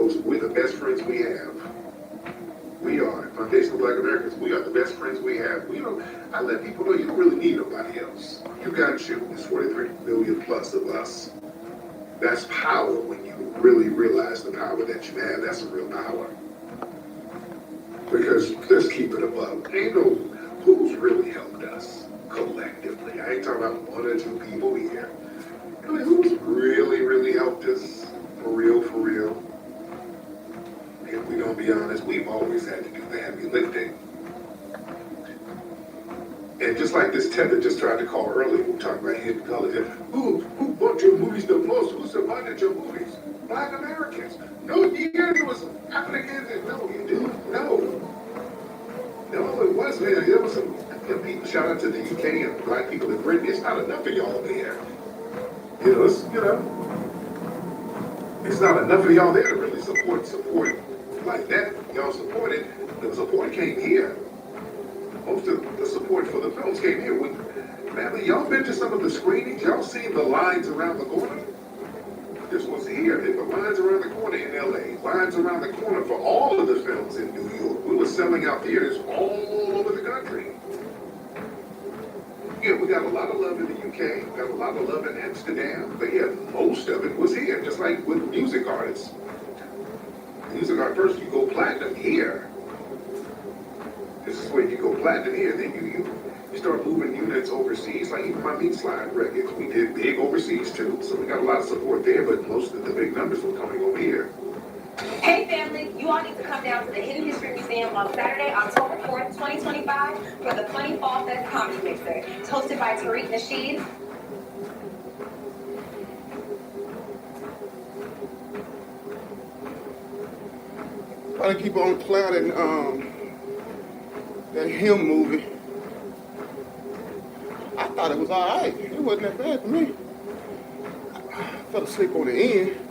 folks, we're the best friends we have. We are foundational Black Americans. We are the best friends we have. I let people know you don't really need nobody else. You got you. There's 43 million plus of us. That's power when you really realize the power that you have. That's a real power. Because let's keep it above. Ain't no who's really helped us collectively. I ain't talking about one or two people here. I mean, who's really, really helped us? For real, for real. If we're gonna be honest, we've always had to do the heavy lifting. And just like this Tether just tried to call earlier, we talking about hidden colors. Who bought your movies the most? Who supported your movies? Black Americans. No year there was Africans. No, you didn't. No, it wasn't. There was some people. Shout out to the UK and black people in Britain. It's not enough of y'all there. It's not enough of y'all there to really support like that. Y'all supported. The support came here. Most of the support for the films came here. Man, y'all been to some of the screenings? Y'all seen the lines around the corner? This was here. There were lines around the corner in LA. Lines around the corner for all of the films in New York. We were selling out theaters all over the country. Yeah, we got a lot of love in the UK. We got a lot of love in Amsterdam. But yeah, most of it was here. Just like with music artists. Music art first, you go platinum here. This is where you go platinum here. Then you start moving units overseas. Like even my Meat Slide records, we did big overseas too. So we got a lot of support there, but most of the big numbers were coming over here. Hey family, you all need to come down to the Hidden History Museum on Saturday, October 4th, 2025 for the Funny Fall Fest Comedy Mixer. It's hosted by Tariq Nasheed. I keep on clouding that him movie. I thought it was alright. It wasn't that bad for me. I fell asleep on the end.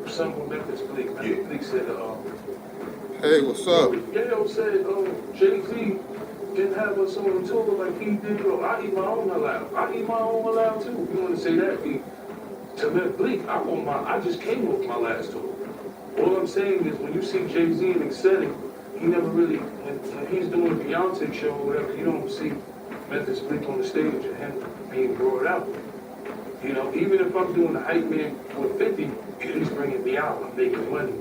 Something with Memphis Bleak. Bleak said, hey, what's up? Yayo said, Jay-Z didn't have us on the tour like he did. I eat my own halal. I eat my own halal too. You want to say that? To Memphis Bleak, I just came off my last tour. All I'm saying is when you see Jay-Z in a setting, he never really, when he's doing a Beyonce show or whatever, you don't see Memphis Bleak on the stage and him being brought out. Even if I'm doing the hype man with 50, he's bringing me out. I'm making money.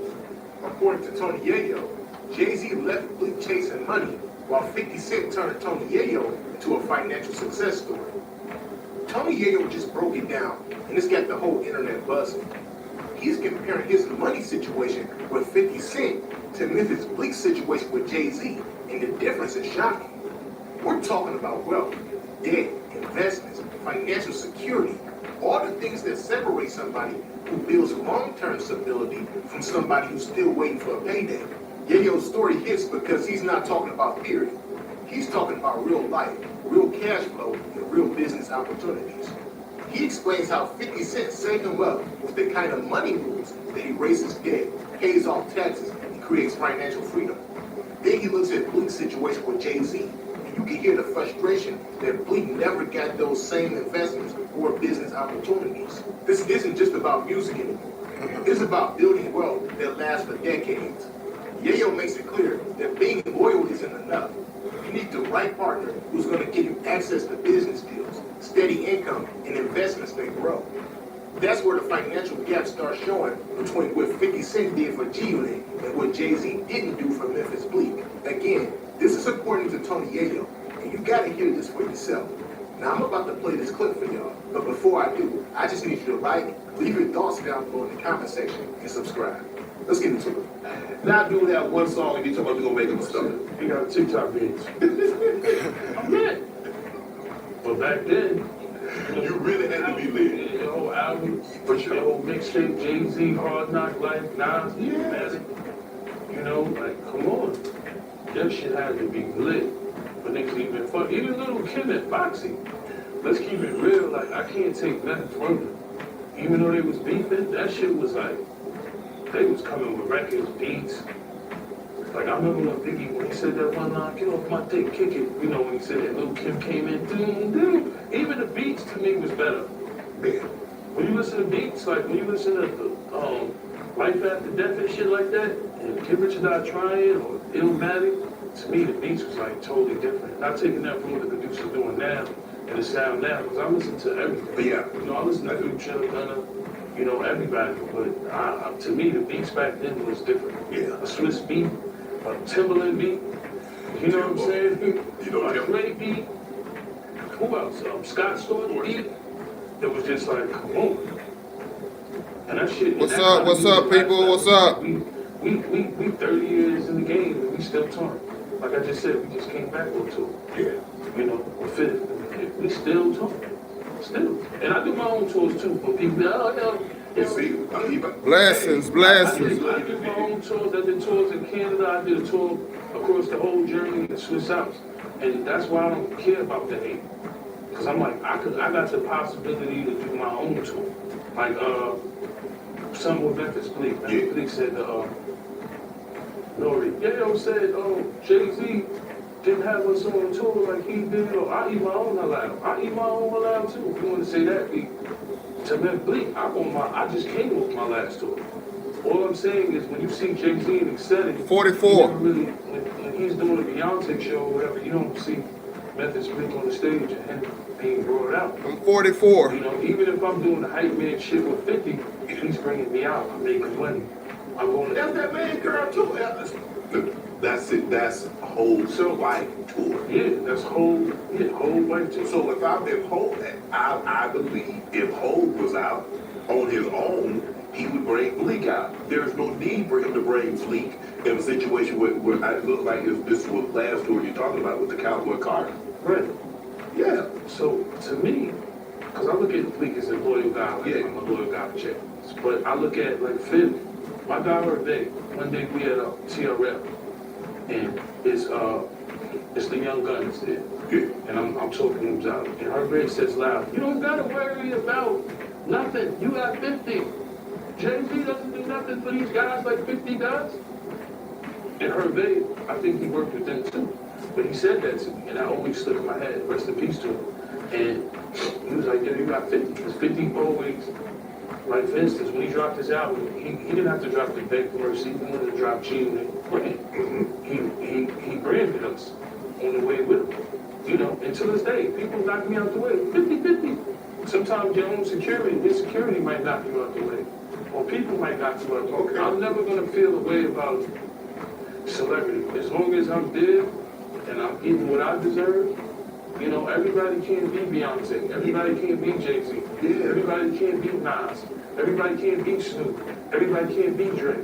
According to Tony Yayo, Jay-Z left Bleak chasing money, while 50 Cent turned Tony Yayo into a financial success story. Tony Yayo just broke it down, and it's got the whole internet buzzing. He's comparing his money situation with 50 Cent to Memphis Bleak's situation with Jay-Z, and the difference is shocking. We're talking about wealth, debt, investments, financial security, all the things that separate somebody who builds long-term stability from somebody who's still waiting for a payday. Yayo's story hits because he's not talking about theory. He's talking about real life, real cash flow, and real business opportunities. He explains how 50 Cent set him up with the kind of money moves that erases debt, pays off taxes, and creates financial freedom. Then he looks at Bleak's situation with Jay-Z, and you can hear the frustration that Bleak never got those same investments or business opportunities. This isn't just about music anymore. It's about building wealth that lasts for decades. Yayo makes it clear that being loyal isn't enough. You need the right partner who's going to give you access to business deals, steady income, and investments that grow. That's where the financial gap starts showing between what 50 Cent did for G-Unit and what Jay-Z didn't do for Memphis Bleak. Again, this is according to Tony Yayo, and you got to hear this for yourself. Now I'm about to play this clip for y'all, but before I do, I just need you to like, leave your thoughts down below in the comment section, and subscribe. Let's get into it. Not doing that one song and you talking about we gonna make him a stomach. He got a TikTok page. I'm lit. But back then, You really had to be lit. the whole album, For sure. the whole mixtape, Jay-Z, Hard Knock Life, Nas, Magic. You know, like, come on. That shit had to be lit. But niggas even fuck. Even Little Kim at Foxy. Let's keep it real. Like, I can't take nothing from them. Even though they was beefing, that shit was like, they was coming with records, beats. Like, I remember when Biggie, when he said that one line, get off my dick, kick it. You know, when he said that Lil' Kim came in, doom, doom. Even the beats to me was better. Man. When you listen to beats, like when you listen to Life After Death and shit like that, and Kid Richard Not Trying or Illmatic, to me the beats was like totally different. Not taking that from what the producer's doing now and the sound now, because I listen to everything. Yeah. You know, I listen to Future, Gunna, you know, everybody. But to me, the beats back then was different. Yeah. A Swiss beat, a Timberland beat, you know what I'm saying? You know a Timber. Dre beat. Who else? Scott Storch beat. It was just like, come on. And that shit. What's that up? kind of What's up, music, people? like, What's up? We 30 years in the game and we still touring. Like I just said, we just came back on tour. Yeah. You know, we're fit. We still touring. Still. And I do my own tours too for people. You see, Blessings, blessings. I do my own tours. I did tours in Canada. I did a tour across the whole journey in the Swiss Alps. And that's why I don't care about the hate. Because I'm like, I got the possibility to do my own tour. Like, some with Memphis Bleak. Memphis Bleak said, Nori, Yayo said, Jay-Z didn't have us on tour like he did, or I eat my own halal. I eat my own halal too. If you want to say that, to Memphis Bleak, I just came off my last tour. All I'm saying is when you see Jay-Z and Ecstatic, 44. really, when he's doing a Beyonce show or whatever, you don't see Memphis Bleak on the stage and him being brought out. I'm 44. You know, even if I'm doing the hype man shit with 50, he's bringing me out. I'm making money. I'm going to. That's that man girl too. That's it. That's a whole white tour. Yeah, that's whole white too. So if Hov, I believe if Hov was out on his own, he would bring Bleak out. There's no need for him to bring Bleak in a situation where it looked like this was last tour you're talking about with the Cowboy Carter. Right. Yeah. So to me, because I look at Bleak as a loyal guy, like I'm a loyal guy for Chick. But I look at like Finn, my guy Hervé. One day we had a TRL, and it's the Young Guns there. Yeah. And I'm talking him out. And Hervé says loud, you don't gotta worry about nothing. You got 50. Jay-Z doesn't do nothing for these guys like 50 guys. And Hervé, I think he worked with them too. But he said that to me, and I always stuck in my head. Rest in peace to him. And he was like, yeah, you got 50. Because 50 always, like for instance, when he dropped his album, he didn't have to drop the Beg for Mercy. He wanted to drop G and he branded us on the way with him. You know, and to this day, people knock me out the way. 50-50. Sometimes your own security, his security might knock you out the way. Or people might knock you out the way. Okay. I'm never going to feel a way about celebrity. As long as I'm dead and I'm getting what I deserve, you know, everybody can't be Beyonce. Everybody can't be Jay-Z. Yeah. Everybody can't be Nas. Everybody can't be Snoop. Everybody can't be Dre.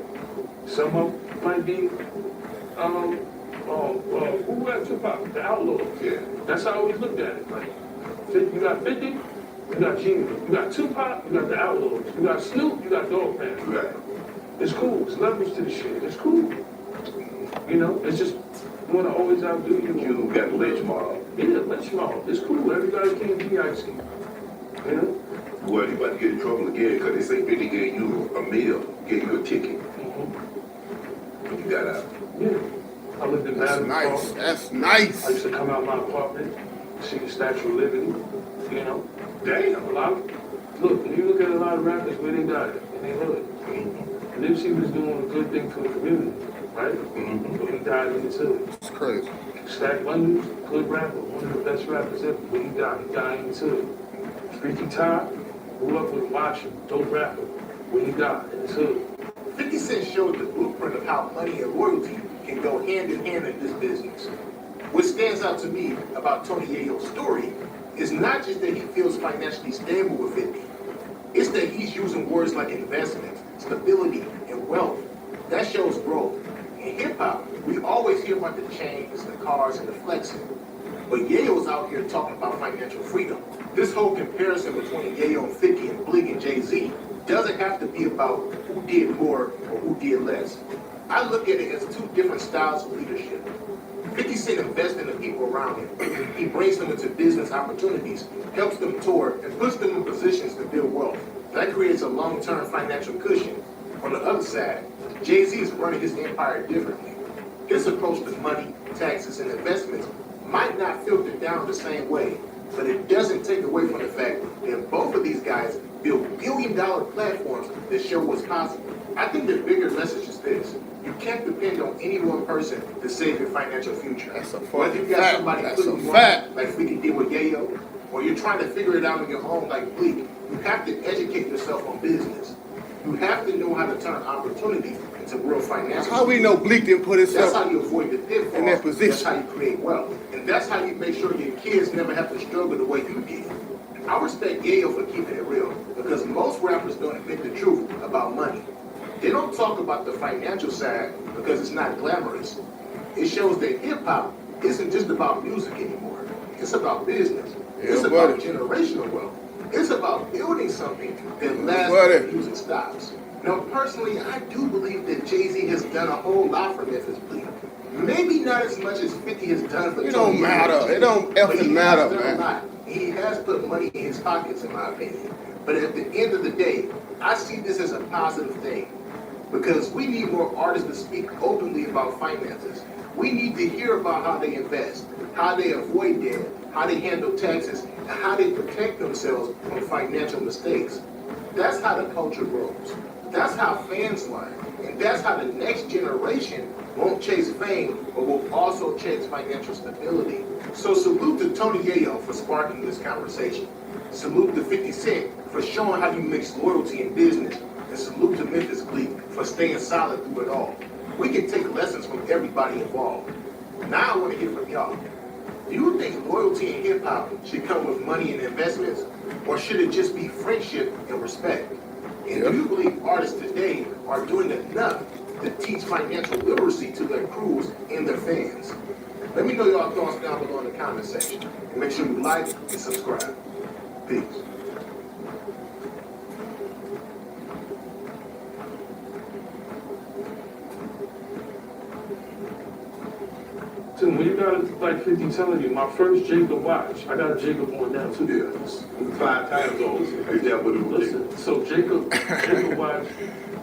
Some of them might be, who had Tupac? The Outlaws. Yeah. That's how I always looked at it. Like, you got 50, you got Genie. You got Tupac, you got the Outlaws. You got Snoop, you got Dog Pound. Right. It's cool. It's levels to the shit. It's cool. You know, it's just, you want to always outdo you. You got Lynch Mob. Yeah, Lynch Mob. It's cool. Everybody can't be Ice-T. You know? Well, you about to get in trouble again because they say 50 gave you a meal, gave you a ticket. And you got out. Yeah. I lived in That's Madison nice. Park. That's I nice. used to come out my apartment, see the Statue of Liberty, you know. Damn. A lot of, look, when you look at a lot of rappers where they died, in their hood. Nipsey was doing a good thing for the community, right? But he died in his hood. It's crazy. Stack Bundles, good rapper, one of the best rappers ever, but he died in his hood. Freaky Ty, grew up with him watching, dope rapper, but he died in his hood. 50 Cent showed the blueprint of how money and loyalty can go hand in hand in this business. What stands out to me about Tony Yayo's story It's not just that he feels financially stable with 50. It's that he's using words like investment, stability, and wealth. That shows growth. In hip-hop, we always hear about the chains, the cars, and the flexing. But Yayo's out here talking about financial freedom. This whole comparison between Yayo and 50 and Blig and Jay-Z doesn't have to be about who did more or who did less. I look at it as two different styles of leadership. 50 Cent invests in the people around him. He brings them into business opportunities, helps them tour, and puts them in positions to build wealth. That creates a long-term financial cushion. On the other side, Jay-Z is running his empire differently. His approach to money, taxes, and investments might not filter down the same way, but it doesn't take away from the fact that both of these guys build billion-dollar platforms that show what's possible. I think the bigger message is this. You can't depend on any one person to save your financial future. That's a Whether you fucking got fact. somebody That's a putting you fact. on, like Freaky did with Yayo, or you're trying to figure it out on your own like Bleak, you have to educate yourself on business. You have to know how to turn opportunity into real financial. How we know Bleak didn't put That's himself how you avoid the pitfalls. in that position? That's how you create wealth. And that's how you make sure your kids never have to struggle the way you did. I respect Yayo for keeping it real, because most rappers don't admit the truth about money. They don't talk about the financial side because it's not glamorous. It shows that hip-hop isn't just about music anymore. It's about business. It's about generational wealth. It's about building something that lasts when the music stops. Now, personally, I do believe that Jay-Z has done a whole lot for Memphis Bleak. Maybe not as much as 50 has done for It don't matter. It don't effing matter, man. He has put money in his pockets, in my opinion. But at the end of the day, I see this as a positive thing. Because we need more artists to speak openly about finances. We need to hear about how they invest, how they avoid debt, how they handle taxes, and how they protect themselves from financial mistakes. That's how the culture grows. That's how fans learn. And that's how the next generation won't chase fame, but will also chase financial stability. So salute to Tony Yayo for sparking this conversation. Salute to 50 Cent for showing how you mix loyalty and business. And salute to Memphis Bleak for staying solid through it all. We can take lessons from everybody involved. Now I want to hear from y'all. Do you think loyalty in hip-hop should come with money and investments? Or should it just be friendship and respect? And do you believe artists today are doing enough to teach financial literacy to their crews and their fans? Let me know y'all thoughts down below in the comment section. And make sure you like and subscribe. Peace. Tim, when you got like 50 telling you, my first Jacob watch, I got a Jacob on now too. Yeah. 5 times old. Hey, yeah, but Listen, so Jacob watch.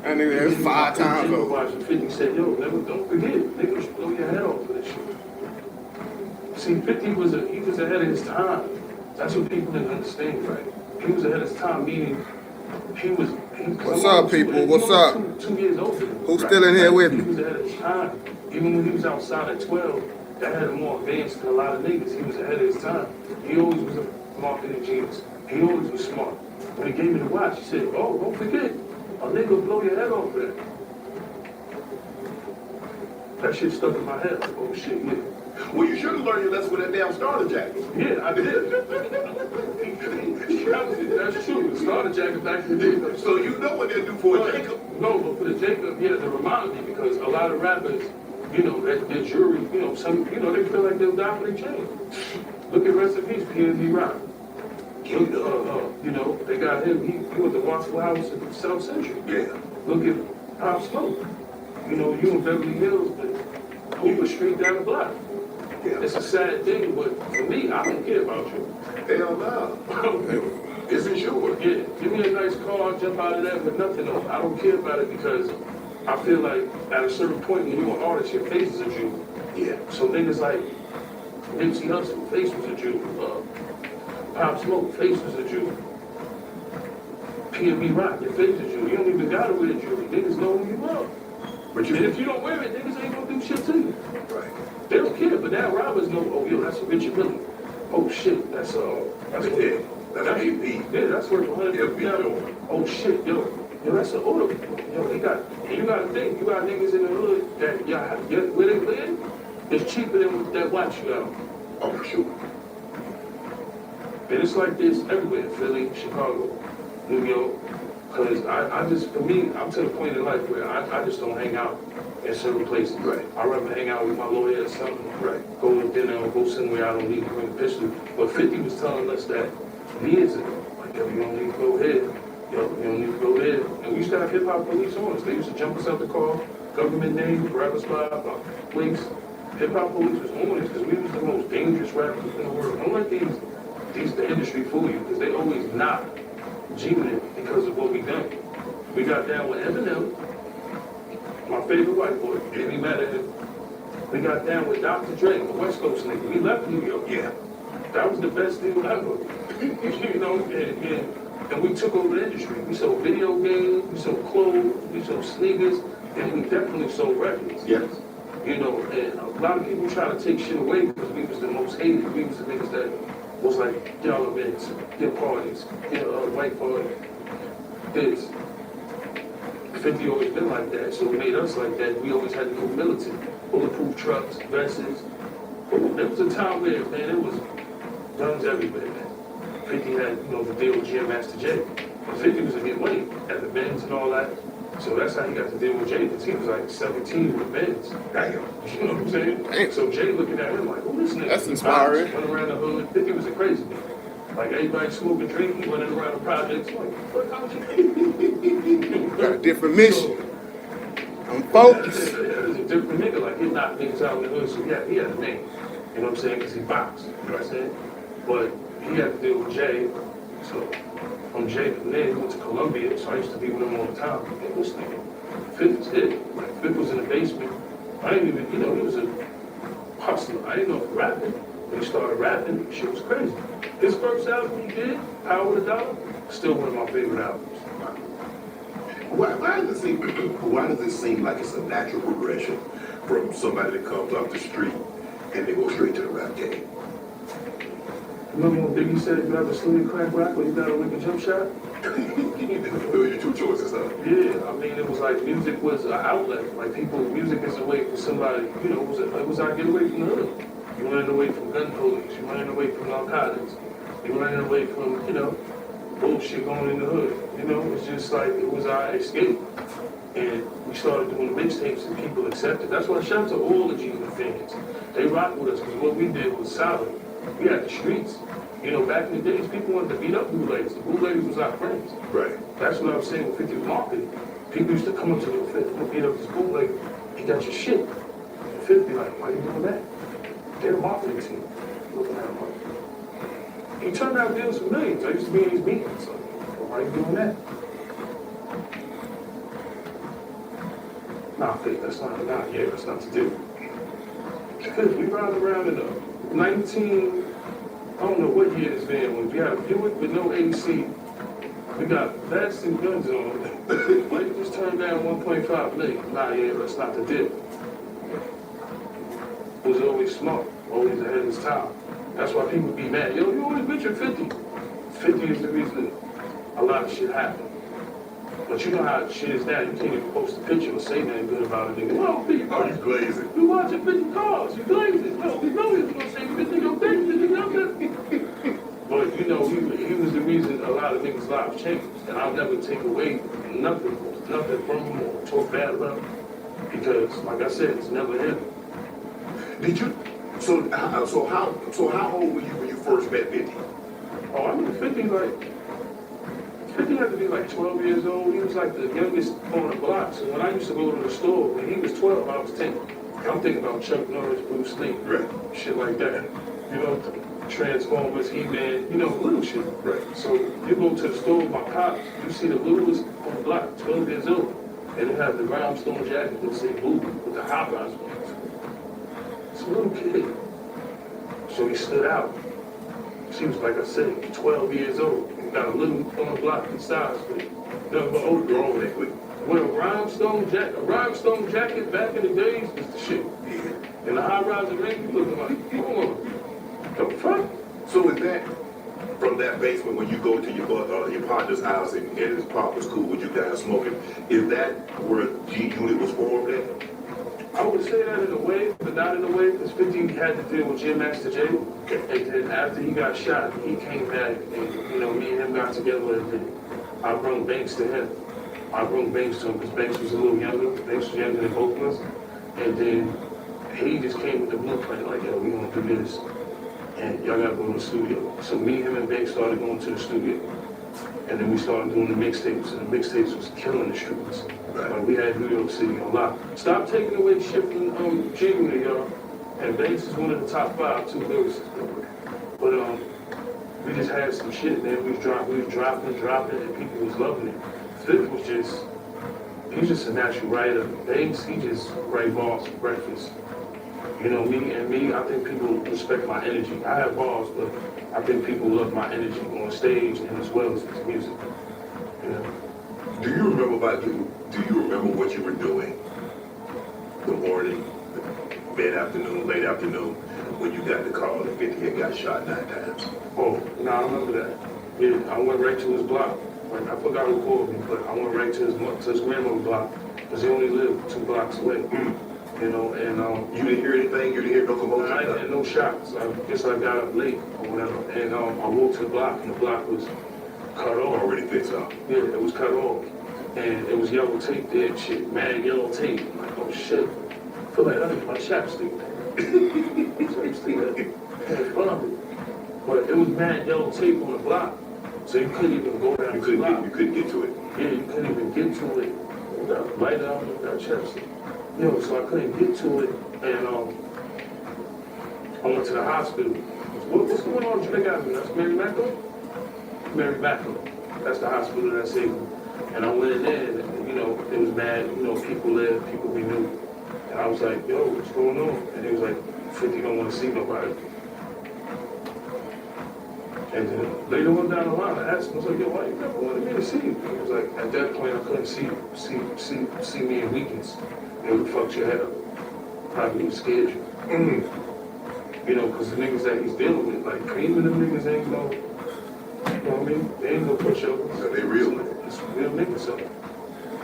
And it was 5 times Jacob over. watch and 50 said, yo, never, don't forget, niggas blow your head off for this shit. See, 50 was ahead of his time. That's what people didn't understand, right? He was ahead of his time, meaning he was. What's up, people? What's up? 2 years older. Who's still in here with He me? was ahead of his time. Even when he was outside at 12, that had him more advanced than a lot of niggas. He was ahead of his time. He always was a marketing genius. He always was smart. When he gave me the watch, he said, oh, don't forget, a nigga will blow your head off for that. That shit stuck in my head. Like, oh shit, yeah. well, you should have learned your lesson with that damn starter jacket. Yeah, I did. That's true. The starter jacket back in the day. So you know what they'll do for a Jacob. No, but for the Jacob, yeah, to remind me, because a lot of rappers, you know, that their jury, you know, some, you know, they feel like they'll die for their chain. Look at recipes, P&D Rock. Look, you know, they got him, he went to Waffle House in South Central. Yeah. Look at Pop Smoke. You know, you in Beverly Hills, but he was straight down the block. Yeah. It's a sad thing, but for me, I don't care about you. Hell no. It's insured. Yeah, give me a nice car, I'll jump out of that with nothing on. I don't care about it because I feel like at a certain point when you're an artist, your face is a Jew. Yeah. So niggas like Nipsey Hussle, face was a Jew. Pop Smoke, face was a Jew. P&B Rock, your face is a Jew. You don't even gotta wear jewelry. Niggas know who you are. But And if you don't wear it, niggas ain't gonna do shit to you. Right. They don't care, but now robbers know, oh, yo, that's a Richard Mille. Oh, shit, that's it. That's AP. Yeah, that's worth $150. Yeah, Oh, shit, yo, that's an order. Yo, they got, and you gotta think, you got niggas in the hood that, where they live, it's cheaper than that watch you have. Oh, sure. And it's like this everywhere, Philly, Chicago, New York. Because I just, for me, I'm to the point in life where I just don't hang out in certain places. Right. I'd rather hang out with my lawyer or something. Right. Go to dinner or go somewhere I don't need to bring a pistol. But 50 was telling us that years ago, like, yo, you don't need to go here. Yo, you don't need to go there. And we used to have hip-hop police on us. They used to jump us out the car, government name, grab us by our police. Hip-hop police was on us because we was the most dangerous rappers in the world. Don't let the industry fool you, because they always not G-ing it because of what we done. We got down with Eminem, my favorite white boy, and we met him. We got down with Dr. Dre, the West Coast nigga. We left New York. Yeah. That was the best deal ever. You know, and we took over the industry. We sold video games, we sold clothes, we sold sneakers, and we definitely sold records. Yes. You know, and a lot of people try to take shit away because we was the most hated. We was the niggas that was like, y'all events, your parties, your white party, this. 50 always been like that, so it made us like that. We always had to go militant, bulletproof trucks, vests. There was a time where, man, it was guns everywhere, man. 50 had, you know, the deal with Jam Master Jay. But 50 was to get money at the Benz and all that. So that's how he got to deal with Jay, because he was like 17 with Benz. Damn. You know what I'm saying? Damn. So Jay looking at him like, oh, this nigga. That's inspiring. Went around the hood. 50 was a crazy nigga. Like, everybody smoking, drinking, running around the projects. Like, what how you Got a different mission. I'm focused. Yeah, it's a different nigga. Like, he knocked niggas out in the hood, so yeah, he had a name. You know what I'm saying? Because he boxed. You know what I'm saying? But he had to deal with Jay. So from Jay to then, he went to Columbia, so I used to be with him all the time. And this nigga, Fifth was it. Like, Fifth was in the basement. I didn't even, you know, he was a hustler. I didn't know rapping. When he started rapping, shit was crazy. His first album he did, Power of the Dollar, still one of my favorite albums. Why does it seem like it's a natural progression from somebody that comes off the street and they go straight to the rap game? Remember when Biggie said you have a slim crack rock or you got a wicked jump shot? Those are your two choices, huh? Yeah, I mean, it was like music was an outlet. Like people, music is a way for somebody, you know, it was our get away from the hood. You running away from gun police, you running away from narcotics, you running away from, you know, bullshit going in the hood. You know, it's just like, it was our escape. And we started doing mixtapes and people accepted. That's why I shout to all the G-Unit fans. They rocked with us because what we did was solid. We had the streets. You know, back in the days, people wanted to beat up bootleggers. The bootleggers was our friends. Right. That's what I was saying with 50 marketing. People used to come up to me and beat up this bootlegger. He got your shit. And 50 like, why you doing that? They're the marketing team. Looking at him like, he turned out deals for millions. I used to be in these meetings. So, well, why you doing that? Nah, Faith, that's not to do. Because we ride around in a 19, I don't know what year this van was. We had a Buick with no AC. We got vests and guns on. Why you just turned down 1.5 million? Nah, yeah, that's not the deal. Was always smart, always ahead of his time. That's why people be mad. Yo, you always bitch at 50. 50 is the reason a lot of shit happened. But you know how shit is now. You can't even post a picture or say nothing good about a nigga. Well, people, Oh, you glazing. you watching 50 cars, you glazing. Well, we know he's gonna say 50 go big, 50 go good. But you know, he was the reason a lot of niggas' lives changed. And I'll never take away nothing from him or talk bad about him. Because, like I said, it's never him. Did you? So how old were you when you first met 50? Oh, I mean, 50 had to be like 12 years old. He was like the youngest on the block. So when I used to go to the store, when he was 12, I was 10. I'm thinking about Chuck Norris, Bruce Lee, Right. shit like that. You know, Transformers, He-Man, you know, little shit. Right. So you go to the store with my pops, you see the littlest on the block, 12 years old. And they have the rhinestone jacket that say boo with the high rise ones. It's a little kid. So he stood out. She was, like I said, 12 years old. Got a little on the block besides me. Nothing but old grown nigga. With a rhinestone jacket back in the days was the shit. Yeah. And the high-rise ring, you looking like, come on. The fuck? So is that from that basement when you go to your partner's house and his pop was cool with you guys smoking? Is that where G Unit was formed at? I would say that in a way, but not in a way, because 50 had to deal with Jim Master J. And then after he got shot, he came back, and, you know, me and him got together, and then I brought Banks to him. I brought Banks to him, because Banks was a little younger. Banks was younger than both of us. And then he just came with the blueprint, like, yo, we gonna do this. And y'all gotta go to the studio. So me, him, and Banks started going to the studio. And then we started doing the mixtapes, and the mixtapes was killing the streets. Like, we had New York City on lock. Stop taking away shit from Junior, y'all. And Banks is one of the top 5 2 lyricists. But we just had some shit, man. We was dropping, and people was loving it. Flip was just, he was just a natural writer. Banks, he just write bars for breakfast. You know, me, I think people respect my energy. I have bars, but I think people love my energy on stage and as well as his music. You know? Do you remember what you were doing the morning, mid-afternoon, late afternoon, when you got the call that 50 had got shot 9 times? Oh, no, I remember that. Yeah, I went right to his block. Like, I forgot who called me, but I went right to his grandmother's block, because he only lived 2 blocks away. You know, and you didn't hear anything? You didn't hear no commotion? I didn't hear no shots. I guess I got up late or whatever. And I walked to the block, and the block was cut off. Already fixed up. Yeah, it was cut off. And it was yellow tape there and shit. Mad yellow tape. I'm like, oh shit. I feel like I need my chapstick. But it was mad yellow tape on the block. So you couldn't even go down the block. You couldn't get to it. Yeah, you couldn't even get to it. You got light out, you got chapstick. Yo, so I couldn't get to it, and I went to the hospital. What's going on, Jamaica? That's Mary Macklin? Mary Macklin. That's the hospital that saved me. And I went in there, and, you know, it was mad, you know, people there, people we knew. And I was like, yo, what's going on? And he was like, 50 don't want to see nobody. And then later on down the line, I asked him, I was like, yo, why you never wanted me to see you? He was like, at that point, I couldn't see me in weakness. It would fuck your head up. Probably scared you. You know, because the niggas that he's dealing with, like Cream and them niggas ain't no, you know what I mean? They ain't no pushovers. So they real. It's real niggas, so.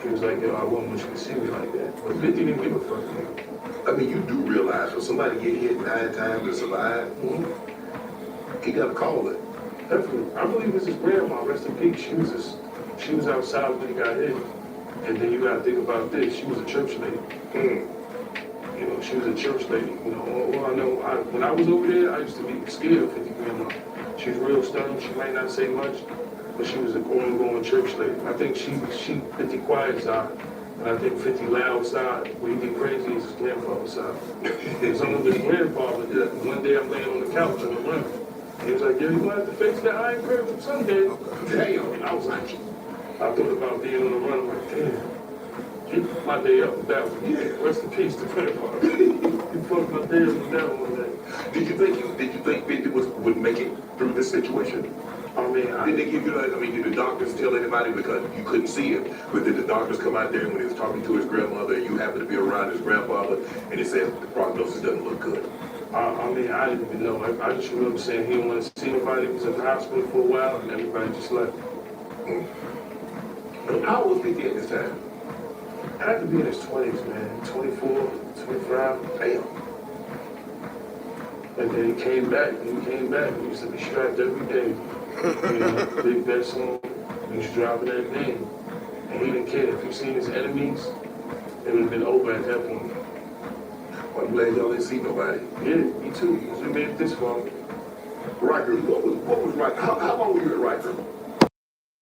He was like, yo, I wouldn't want you to see me like that. But 50 didn't give a fuck, nigga. I mean, you do realize when somebody get hit 9 times and survive, he got to call it. Definitely. I believe it's his grandma, rest in peace. She was outside when he got hit. And then you gotta think about this, she was a church lady. You know, she was a church lady. You know, all I know, when I was over there, I used to be scared of 50 grandma. She was real stern, she might not say much, but she was a going church lady. I think she 50 quiet side, and I think 50 loud side. Where he get crazy is his grandfather's side. Some of his grandfather, one day I'm laying on the couch on the run. He was like, yeah, you gonna have to face that iron curtain someday. Damn. And I was like, I thought about being on the run. I'm like, damn. Keep my day up with that one. Yeah, rest in peace to grandpa. He fucked my day up with that one day. Did you think 50 would make it through this situation? I mean, Did they give you that? I mean, did the doctors tell anybody because you couldn't see him? But did the doctors come out there when he was talking to his grandmother and you happened to be around his grandfather and he said the prognosis doesn't look good? I mean, I didn't even know. I just remember saying he didn't want to see nobody. He was in the hospital for a while and everybody just left. How old was 50 at this time? I had to be in his 20s, man. 24, 25. Damn. And then he came back. He used to be strapped every day. You know, big vest on. He was driving that thing. And he didn't care. If you seen his enemies, it would have been over at that point. I'm glad y'all didn't see nobody. Yeah, me too. Because we made it this far. Riker, what was Riker? How long were you at Riker?